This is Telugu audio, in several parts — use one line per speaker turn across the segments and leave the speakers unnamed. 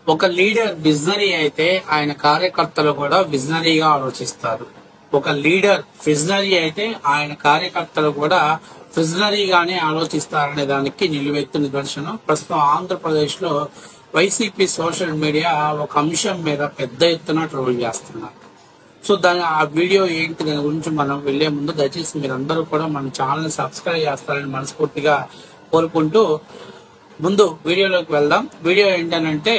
ఒక లీడర్ విజనరీ అయితే ఆయన కార్యకర్తలు కూడా విజనరీగా ఆలోచిస్తారు. ఒక లీడర్ విజనరీ అయితే ఆయన కార్యకర్తలు కూడా విజనరీగానే ఆలోచిస్తారనే దానికి నిలువెత్తు నిదర్శనం. ప్రస్తుతం ఆంధ్రప్రదేశ్ లో వైసీపీ సోషల్ మీడియా ఒక అంశం మీద పెద్ద ఎత్తున ట్రోల్ చేస్తున్నారు. సో ఆ వీడియో ఏంటి, దాని గురించి మనం వెళ్లే ముందు దయచేసి మీరందరూ కూడా మన ఛానల్ సబ్స్క్రైబ్ చేస్తారని మనస్ఫూర్తిగా కోరుకుంటూ ముందు వీడియోలోకి వెళ్దాం. వీడియో ఏంటంటే,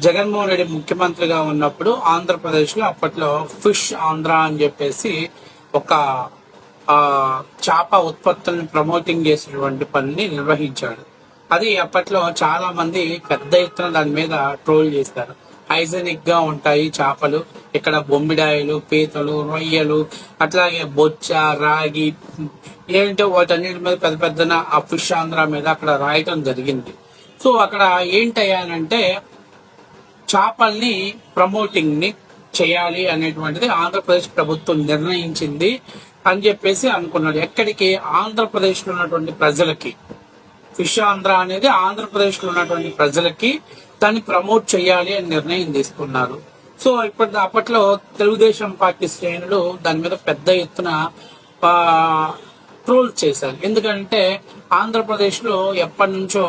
జగన్మోహన్ రెడ్డి ముఖ్యమంత్రిగా ఉన్నప్పుడు ఆంధ్రప్రదేశ్ లో అప్పట్లో ఫిష్ ఆంధ్ర అని చెప్పేసి ఒక చేప ఉత్పత్తులను ప్రమోటింగ్ చేసేటువంటి పనిని నిర్వహించాడు. అది అప్పట్లో చాలా మంది పెద్ద ఎత్తున దాని మీద ట్రోల్ చేస్తారు. హైజెనిక్ గా ఉంటాయి చేపలు, ఇక్కడ బొమ్మిడాయలు, పీతలు, రొయ్యలు, అట్లాగే బొచ్చ, రాగి ఏంటో వాటన్నిటి మీద పెద్ద పెద్దన ఆ ఫిష్ ఆంధ్ర మీద అక్కడ రాయటం జరిగింది. సో అక్కడ ఏంటయ్యానంటే, చేపల్ని ప్రమోటింగ్ ని చేయాలి అనేటువంటిది ఆంధ్రప్రదేశ్ ప్రభుత్వం నిర్ణయించింది అని చెప్పేసి అనుకున్నాడు. ఎక్కడికి? ఆంధ్రప్రదేశ్ లో ఉన్నటువంటి ప్రజలకి. ఫిష్ ఆంధ్ర అనేది ఆంధ్రప్రదేశ్ లో ఉన్నటువంటి ప్రజలకి దాన్ని ప్రమోట్ చేయాలి అని నిర్ణయం తీసుకున్నారు. సో అప్పట్లో తెలుగుదేశం పార్టీ శ్రేణులు దాని మీద పెద్ద ఎత్తున ట్రోల్స్ చేశారు. ఎందుకంటే ఆంధ్రప్రదేశ్ లో ఎప్పటి నుంచో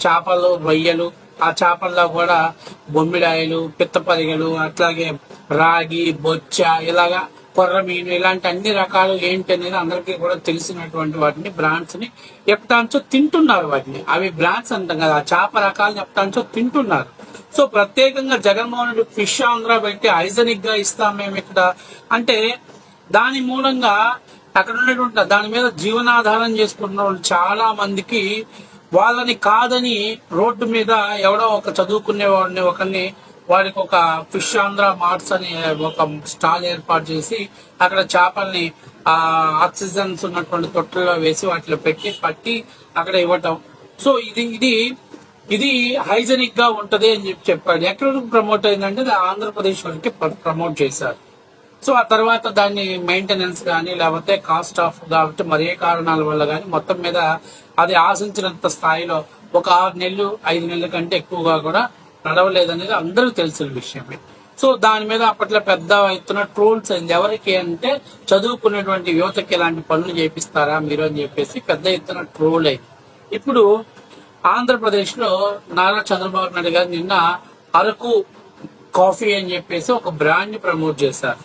చేపలు, రొయ్యలు, ఆ చేపల్లో కూడా బొమ్మిడాయలు, పిత్తపరిగలు, అట్లాగే రాగి, బొచ్చ, ఇలాగా కొర్రమీను, ఇలాంటి అన్ని రకాలు ఏంటి అనేది అందరికీ కూడా తెలిసినటువంటి వాటిని బ్రాండ్స్ ని ఎప్పటాంచో తింటున్నారు. వాటిని అవి బ్రాండ్స్ అంటాం కదా, ఆ చేప రకాలను ఎప్పటాంచో తింటున్నారు. సో ప్రత్యేకంగా జగన్మోహన్ రెడ్డి ఫిష్ ఆంధ్ర పెట్టి హైజెనిక్ గా ఇస్తాం మేము ఇక్కడ అంటే, దాని మూలంగా అక్కడ ఉన్నటువంటి దాని మీద జీవనాధారం చేసుకుంటున్న వాళ్ళు చాలా మందికి వాళ్ళని కాదని రోడ్డు మీద ఎవడో ఒక చదువుకునే వాడిని ఒకరిని వాడికి ఒక ఫిష్ ఆంధ్ర మార్ట్స్ అని ఒక స్టాల్ ఏర్పాటు చేసి అక్కడ చేపల్ని ఆక్సిజన్స్ ఉన్నటువంటి తొట్టెల్లో వేసి వాటిలో పట్టి అక్కడ ఇవ్వటం. సో ఇది హైజెనిక్ గా ఉంటది అని చెప్పాడు. ఎక్కడ ప్రమోట్ అయిందంటే ఆంధ్రప్రదేశ్ వరకు ప్రమోట్ చేశారు. సో ఆ తర్వాత దాన్ని మెయింటెనెన్స్ కానీ లేకపోతే కాస్ట్ ఆఫ్ కాబట్టి మరే కారణాల వల్ల కానీ మొత్తం మీద అది ఆశించినంత స్థాయిలో ఒక 6 నెలలు 5 నెలల కంటే ఎక్కువగా కూడా నడవలేదనేది అందరూ తెలిసిన విషయమే. సో దాని మీద అప్పట్లో పెద్ద ఎత్తున ట్రోల్స్ అయింది. ఎవరికి అంటే, చదువుకున్నటువంటి యువతకి ఇలాంటి పనులు చేపిస్తారా మీరు అని చెప్పేసి పెద్ద ఎత్తున ట్రోల్ అయింది. ఇప్పుడు ఆంధ్రప్రదేశ్ లో నారా చంద్రబాబు నాయుడు గారు నిన్న అరకు కాఫీ అని చెప్పేసి ఒక బ్రాండ్ ని ప్రమోట్ చేశారు.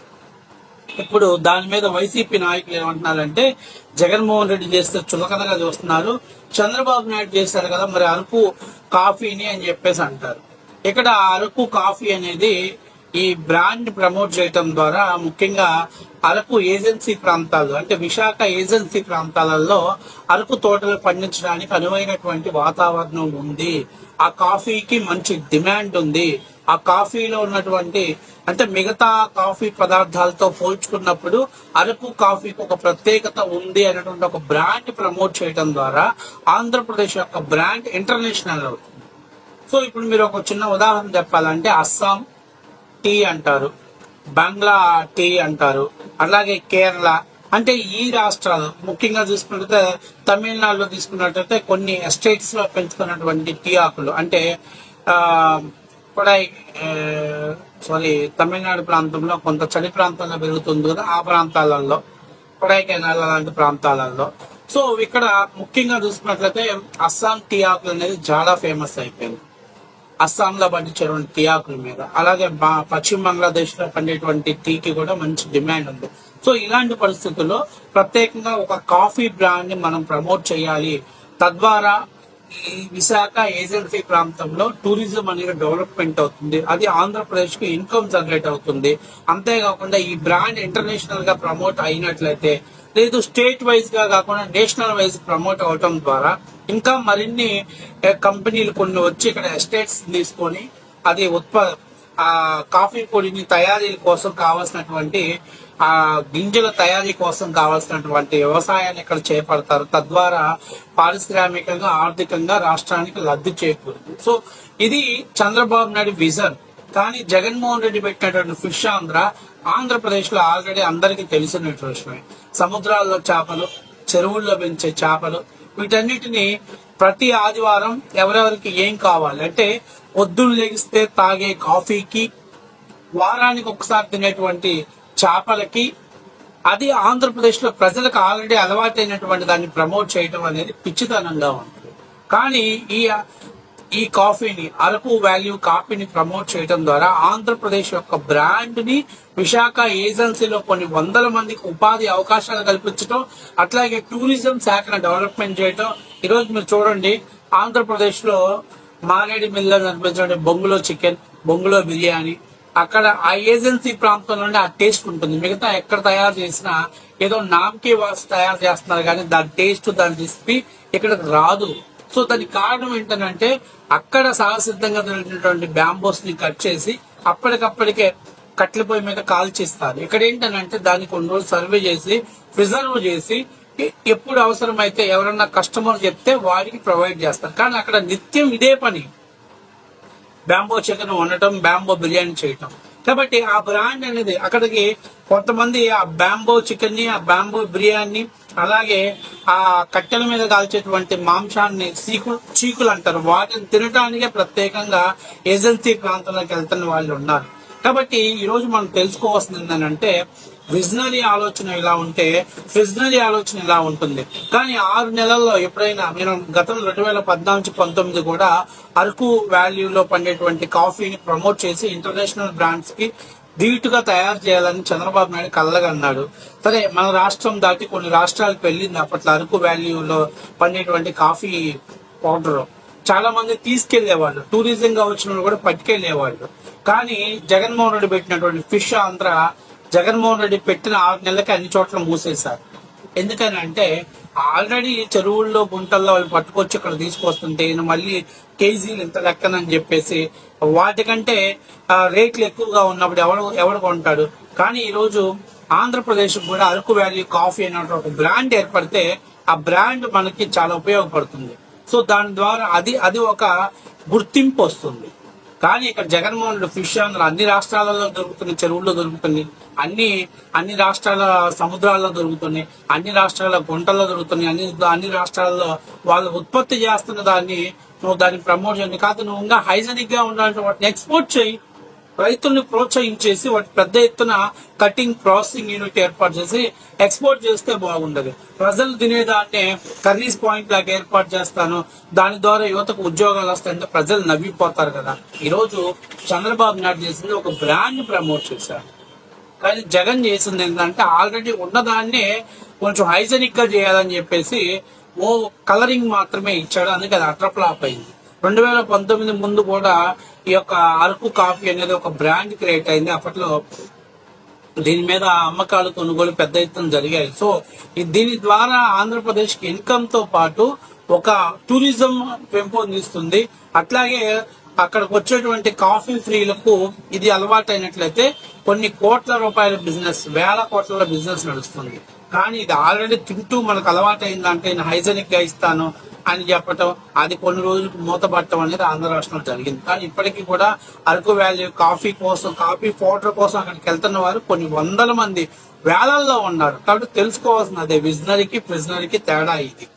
ఇప్పుడు దాని మీద వైసీపీ నాయకులు ఏమంటున్నారంటే, జగన్మోహన్ రెడ్డి చేస్తే చులకనగా చూస్తున్నారు, చంద్రబాబు నాయుడు చేశారు కదా మరి అరకు కాఫీని అని చెప్పేసి అంటారు. ఇక్కడ అరకు కాఫీ అనేది ఈ బ్రాండ్ ప్రమోట్ చేయటం ద్వారా ముఖ్యంగా అరకు ఏజెన్సీ ప్రాంతాలు అంటే విశాఖ ఏజెన్సీ ప్రాంతాలలో అరకు తోటలు పండించడానికి అనువైనటువంటి వాతావరణం ఉంది. ఆ కాఫీకి మంచి డిమాండ్ ఉంది. ఆ కాఫీలో ఉన్నటువంటి అంటే మిగతా కాఫీ పదార్థాలతో పోల్చుకున్నప్పుడు అరకు కాఫీకి ఒక ప్రత్యేకత ఉంది అనేటువంటి ఒక బ్రాండ్ ప్రమోట్ చేయడం ద్వారా ఆంధ్రప్రదేశ్ యొక్క బ్రాండ్ ఇంటర్నేషనల్ అవుతుంది. సో ఇప్పుడు మీరు ఒక చిన్న ఉదాహరణ చెప్పాలంటే, అస్సాం టీ అంటారు, బంగ్లా టీ అంటారు, అలాగే కేరళ అంటే ఈ రాష్ట్రాలు ముఖ్యంగా చూసుకున్నట్లయితే తమిళనాడులో తీసుకున్నట్లయితే కొన్ని ఎస్టేట్స్ లో పెంచుకున్నటువంటి టీ ఆకులు అంటే తమిళనాడు ప్రాంతంలో కొంత చలి ప్రాంతంలో పెరుగుతుంది కదా, ఆ ప్రాంతాలలో కొడైకెనాల్ లాంటి ప్రాంతాలలో. సో ఇక్కడ ముఖ్యంగా చూసుకున్నట్లయితే అస్సాం టీ ఆకులు అనేది చాలా ఫేమస్ అయిపోయింది. అస్సాంలో పండించేటువంటి టీ ఆకుల మీద, అలాగే పశ్చిమ బంగ్లాదేశ్ లో పండేటువంటి టీకి కూడా మంచి డిమాండ్ ఉంది. సో ఇలాంటి పరిస్థితుల్లో ప్రత్యేకంగా ఒక కాఫీ బ్రాండ్ ని మనం ప్రమోట్ చేయాలి. తద్వారా ఈ విశాఖ ఏజెన్సీ ప్రాంతంలో టూరిజం అనేది డెవలప్మెంట్ అవుతుంది. అది ఆంధ్రప్రదేశ్ కు ఇన్కమ్ జనరేట్ అవుతుంది. అంతేకాకుండా ఈ బ్రాండ్ ఇంటర్నేషనల్ గా ప్రమోట్ అయినట్లయితే, లేదు స్టేట్ వైజ్ గా కాకుండా నేషనల్ వైజ్ ప్రమోట్ అవటం ద్వారా ఇంకా మరిన్ని కంపెనీలు కొన్ని వచ్చి ఇక్కడ ఎస్టేట్స్ తీసుకొని అది కాఫీ పొడిని తయారీ కోసం కావాల్సినటువంటి గింజల తయారీ కోసం కావాల్సినటువంటి వ్యవసాయాన్ని ఇక్కడ చేపడతారు. తద్వారా పారిశ్రామికంగా ఆర్థికంగా రాష్ట్రానికి లబ్ధి చేకూరుతుంది. సో ఇది చంద్రబాబు నాయుడు విజన్. కానీ జగన్మోహన్ రెడ్డి పెట్టినటువంటి ఫిష్ ఆంధ్రప్రదేశ్ లో ఆల్రెడీ అందరికీ తెలిసిన విషయమే. సముద్రాల్లో చేపలు, చెరువుల్లో పెంచే చేపలు, వీటన్నిటిని ప్రతి ఆదివారం ఎవరెవరికి ఏం కావాలి అంటే పొద్దున్న లెగిస్తే తాగే కాఫీకి, వారానికి ఒకసారి తినేటువంటి చేపలకి, అది ఆంధ్రప్రదేశ్ లో ప్రజలకు ఆల్రెడీ అలవాటైనటువంటి దాన్ని ప్రమోట్ చేయడం అనేది పిచ్చితనంగా ఉంటుంది. కానీ ఈ కాఫీని, అరకు వాల్యూ కాఫీని ప్రమోట్ చేయడం ద్వారా ఆంధ్రప్రదేశ్ యొక్క బ్రాండ్ ని విశాఖ ఏజెన్సీలో కొన్ని వందల మందికి ఉపాధి అవకాశాలు కల్పించడం, అట్లాగే టూరిజం శాఖను డెవలప్మెంట్ చేయడం. ఈరోజు మీరు చూడండి, ఆంధ్రప్రదేశ్ లో మారేడు మిల్ల అనిపించే బొంగులో చికెన్, బొంగులో బిర్యానీ, అక్కడ ఆ ఏజెన్సీ ప్రాంతంలోనే ఆ టేస్ట్ ఉంటుంది. మిగతా ఎక్కడ తయారు చేసినా ఏదో నామకే వాసి తయారు చేస్తున్నారు, కానీ దాని టేస్ట్, దాని రెసిపీ ఇక్కడికి రాదు. సో దానికి కారణం ఏంటంటే అక్కడ సహసిద్ధంగా దొరికినటువంటి బ్యాంబోస్ ని కట్ చేసి అప్పటికప్పటికే కట్టెల పొయ్యి మీద కాల్చిస్తారు. ఇక్కడ ఏంటంటే దాన్ని కొన్ని రోజులు సర్వే చేసి ప్రిజర్వ్ చేసి ఎప్పుడు అవసరమైతే ఎవరన్నా కస్టమర్ చెప్తే వారికి ప్రొవైడ్ చేస్తారు. కానీ అక్కడ నిత్యం ఇదే పని, బ్యాంబో చికెన్ వండటం, బ్యాంబో బిర్యానీ చేయటం. కాబట్టి ఆ బ్రాండ్ అనేది అక్కడికి కొంతమంది ఆ బ్యాంబో చికెన్ ని, ఆ బ్యాంబో బిర్యానీ, అలాగే ఆ కట్టెల మీద కాల్చేటువంటి మాంసాన్ని చీకులు అంటారు, వాటిని తినడానికే ప్రత్యేకంగా ఏజెన్సీ ప్రాంతంలోకి వెళ్తున్న వాళ్ళు ఉన్నారు. కాబట్టి ఈ రోజు మనం తెలుసుకోవాల్సింది ఏంటంటే విజనరీ ఆలోచన ఇలా ఉంటే ఫిజనరీ ఆలోచన ఇలా ఉంటుంది. కానీ 6 నెలల్లో ఎప్పుడైనా నేను గతంలో 2014-19 కూడా అరకు వాల్యూలో పండేటువంటి కాఫీని ప్రమోట్ చేసి ఇంటర్నేషనల్ బ్రాండ్స్ కి ధీటుగా తయారు చేయాలని చంద్రబాబు నాయుడు కళ్ళగన్నాడు. సరే, మన రాష్ట్రం దాటి కొన్ని రాష్ట్రాలకు వెళ్ళింది అప్పట్లో అరకు వాల్యూలో పండేటువంటి కాఫీ పౌడర్. చాలా మంది తీసుకెళ్లేవాళ్ళు, టూరిజం గా వచ్చిన వాళ్ళు కూడా పట్టుకెళ్లేవాళ్ళు. కానీ జగన్మోహన్ రెడ్డి పెట్టినటువంటి ఫిష్ ఆంధ్ర, జగన్మోహన్ రెడ్డి పెట్టిన 6 నెలలకి అన్ని చోట్ల మూసేశారు. ఎందుకని అంటే ఆల్రెడీ చెరువుల్లో, గుంటల్లో వాళ్ళు పట్టుకొచ్చి ఇక్కడ తీసుకొస్తుంటే మళ్ళీ కేజీలు ఇంత లెక్కనని చెప్పేసి వాటికంటే రేట్లు ఎక్కువగా ఉన్నప్పుడు ఎవడు కొంటాడు. కానీ ఈ రోజు ఆంధ్రప్రదేశ్ కూడా అరకు వ్యాలీ కాఫీ అనే ఒక బ్రాండ్ ఏర్పడితే ఆ బ్రాండ్ మనకి చాలా ఉపయోగపడుతుంది. సో దాని ద్వారా అది ఒక గుర్తింపు వస్తుంది. కానీ ఇక్కడ జగన్మోహన్ రెడ్డి ఫిష్ ఆంధ్ర అన్ని రాష్ట్రాలలో దొరుకుతుంది, చెరువుల్లో దొరుకుతుంది, అన్ని రాష్ట్రాల సముద్రాల్లో దొరుకుతుంది, అన్ని రాష్ట్రాల గుంటల్లో దొరుకుతుంది, అన్ని రాష్ట్రాల్లో వాళ్ళు ఉత్పత్తి చేస్తున్న దాన్ని నువ్వు దాన్ని ప్రమోట్ చేయండి కాదు, నువ్వు ఇంకా హైజెనిక్ గా ఉండాలంటే వాటిని ఎక్స్పోర్ట్ చేయి. రైతుల్ని ప్రోత్సహించేసి వాటి పెద్ద ఎత్తున కటింగ్ ప్రాసెసింగ్ యూనిట్ ఏర్పాటు చేసి ఎక్స్పోర్ట్ చేస్తే బాగుండదు. ప్రజలు తినేదాన్ని కర్రీస్ పాయింట్ లాగా ఏర్పాటు చేస్తాను, దాని ద్వారా యువతకు ఉద్యోగాలు వస్తాయంటే ప్రజలు నవ్విపోతారు కదా. ఈ రోజు చంద్రబాబు నాయుడు చేసింది ఒక బ్రాండ్ ప్రమోట్ చేశారు. కానీ జగన్ చేసింది ఏంటంటే ఆల్రెడీ ఉన్నదాన్నే కొంచెం హైజెనిక్ గా చేయాలని చెప్పేసి ఓ కలరింగ్ మాత్రమే ఇచ్చాడు. అందుకే అది అట్రఫ్లాప్ అయింది. 2019 ముందు కూడా ఈ యొక్క అరకు కాఫీ అనేది ఒక బ్రాండ్ క్రియేట్ అయింది. అప్పట్లో దీని మీద అమ్మకాలు, కొనుగోలు పెద్ద ఎత్తున జరిగాయి. సో దీని ద్వారా ఆంధ్రప్రదేశ్ కి ఇన్కమ్ తో పాటు ఒక టూరిజం పెంపొందిస్తుంది. అట్లాగే అక్కడికి వచ్చేటువంటి కాఫీ ఫ్రీలకు ఇది అలవాటు అయినట్లయితే కొన్ని కోట్ల రూపాయల బిజినెస్, వేల కోట్ల బిజినెస్ నడుస్తుంది. కానీ ఇది ఆల్రెడీ తింటూ మనకు అలవాటు అయిందంటే నేను హైజెనిక్ గా ఇస్తాను అని చెప్పటం, అది కొన్ని రోజులకు మూతపట్టడం అనేది ఆంధ్ర రాష్ట్రంలో జరిగింది. కానీ ఇప్పటికీ కూడా అరకు వ్యాలీ కాఫీ కోసం, కాఫీ పౌడర్ కోసం అక్కడికి వెళ్తున్న వారు కొన్ని వందల మంది, వేలల్లో ఉన్నారు. కాబట్టి తెలుసుకోవాల్సిన అదే విజనరీకి ప్రిజనరీకి తేడా ఇది.